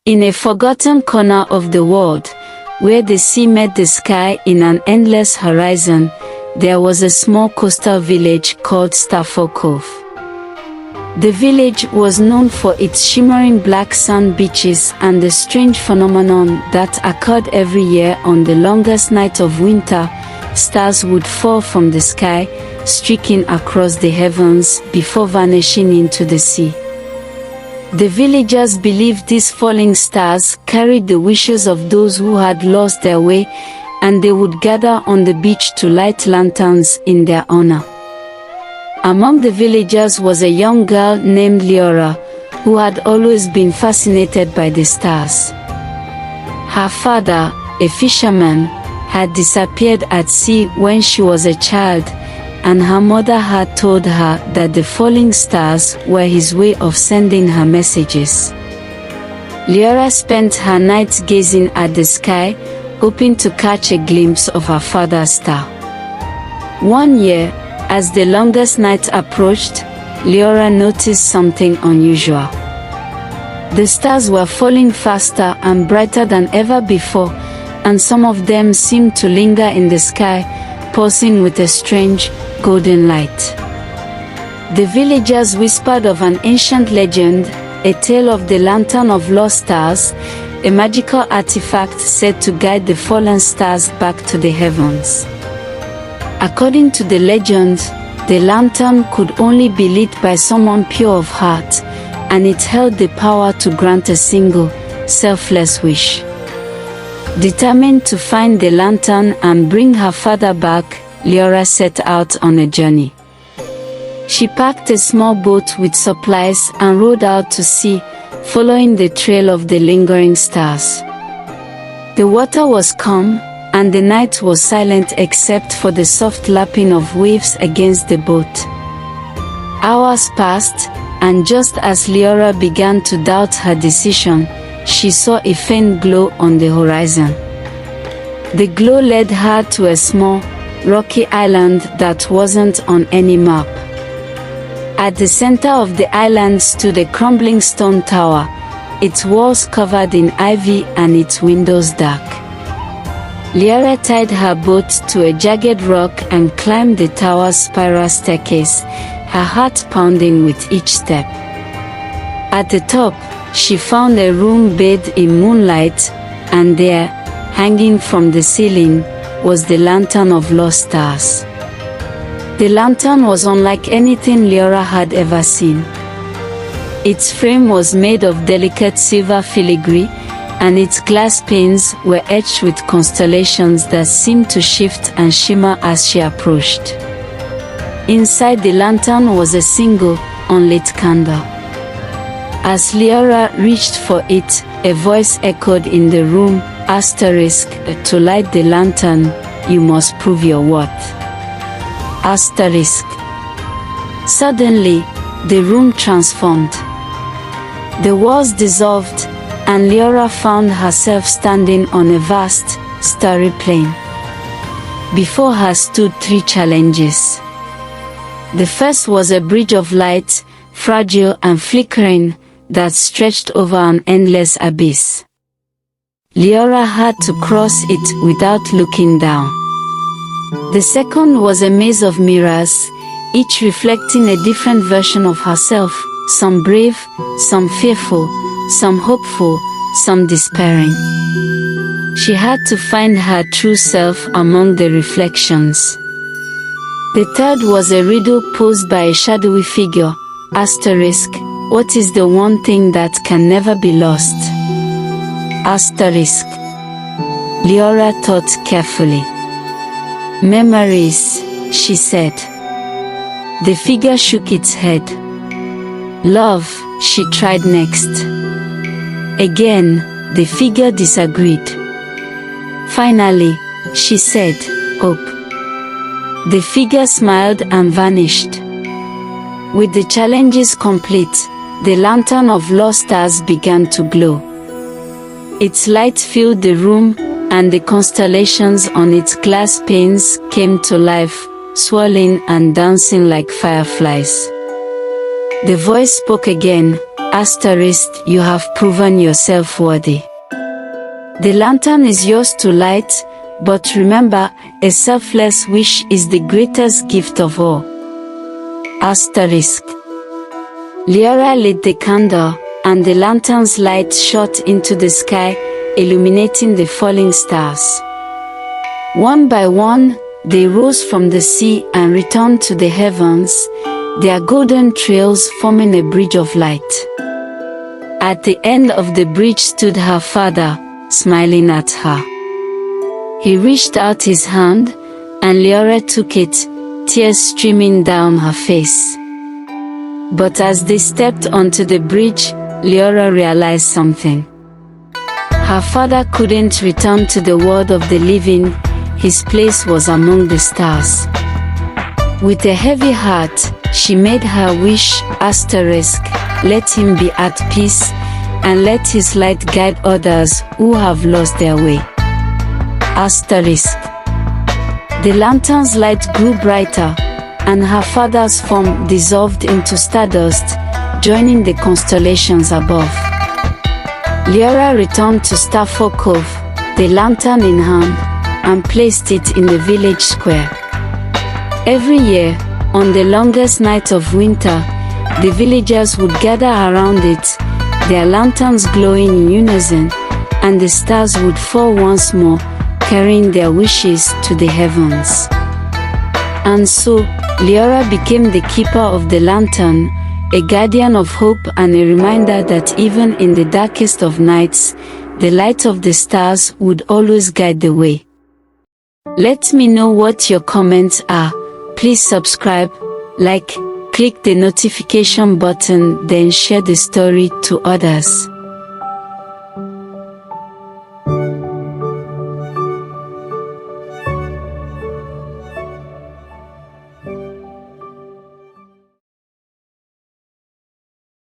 In a forgotten corner of the world, where the sea met the sky in an endless horizon, there was a small coastal village called Stafford Cove. The village was known for its shimmering black sand beaches and the strange phenomenon that occurred every year on the longest night of winter. Stars would fall from the sky, streaking across the heavens before vanishing into the sea. The villagers believed these falling stars carried the wishes of those who had lost their way, and they would gather on the beach to light lanterns in their honor. Among the villagers was a young girl named Leora, who had always been fascinated by the stars. Her father, a fisherman, had disappeared at sea when she was a child, and her mother had told her that the falling stars were his way of sending her messages. Leora spent her nights gazing at the sky, hoping to catch a glimpse of her father's star. One year, as the longest night approached, Leora noticed something unusual. The stars were falling faster and brighter than ever before, and some of them seemed to linger in the sky, pulsing with a strange, golden light. The villagers whispered of an ancient legend, a tale of the Lantern of Lost Stars, a magical artifact said to guide the fallen stars back to the heavens. According to the legend, the lantern could only be lit by someone pure of heart, and it held the power to grant a single, selfless wish. Determined to find the lantern and bring her father back, Leora set out on a journey. She packed a small boat with supplies and rowed out to sea, following the trail of the lingering stars. The water was calm, and the night was silent except for the soft lapping of waves against the boat. Hours passed, and just as Leora began to doubt her decision, she saw a faint glow on the horizon. The glow led her to a small, rocky island that wasn't on any map. At the center of the island stood a crumbling stone tower, its walls covered in ivy and its windows dark. Leora tied her boat to a jagged rock and climbed the tower's spiral staircase, her heart pounding with each step. At the top, she found a room bathed in moonlight, and there, hanging from the ceiling, was the Lantern of Lost Stars. The lantern was unlike anything Leora had ever seen. Its frame was made of delicate silver filigree, and its glass panes were etched with constellations that seemed to shift and shimmer as she approached. Inside the lantern was a single, unlit candle. As Leora reached for it, a voice echoed in the room, Asterisk, to light the lantern, you must prove your worth. Asterisk. Suddenly, the room transformed. The walls dissolved, and Leora found herself standing on a vast, starry plain. Before her stood three challenges. The first was a bridge of light, fragile and flickering, that stretched over an endless abyss. Leora had to cross it without looking down. The second was a maze of mirrors, each reflecting a different version of herself, some brave, some fearful, some hopeful, some despairing. She had to find her true self among the reflections. The third was a riddle posed by a shadowy figure, Asterisk, what is the one thing that can never be lost? Asterisk. Leora thought carefully. Memories, she said. The figure shook its head. Love, she tried next. Again, the figure disagreed. Finally, she said, hope. The figure smiled and vanished. With the challenges complete, the Lantern of Lost Stars began to glow. Its light filled the room, and the constellations on its glass panes came to life, swirling and dancing like fireflies. The voice spoke again, You have proven yourself worthy. The lantern is yours to light, but remember, a selfless wish is the greatest gift of all. Leora lit the candle, and the lantern's light shot into the sky, illuminating the falling stars. One by one, they rose from the sea and returned to the heavens, their golden trails forming a bridge of light. At the end of the bridge stood her father, smiling at her. He reached out his hand, and Leora took it, tears streaming down her face. But as they stepped onto the bridge, Leora realized something. Her father couldn't return to the world of the living, his place was among the stars. With a heavy heart, she made her wish, let him be at peace, and let his light guide others who have lost their way. The lantern's light grew brighter, and her father's form dissolved into stardust, joining the constellations above. Leora returned to Starfall Cove, the lantern in hand, and placed it in the village square. Every year, on the longest night of winter, the villagers would gather around it, their lanterns glowing in unison, and the stars would fall once more, carrying their wishes to the heavens. And so, Leora became the keeper of the lantern, a guardian of hope and a reminder that even in the darkest of nights, the light of the stars would always guide the way. Let me know what your comments are. Please subscribe, like, click the notification button, then share the story to others.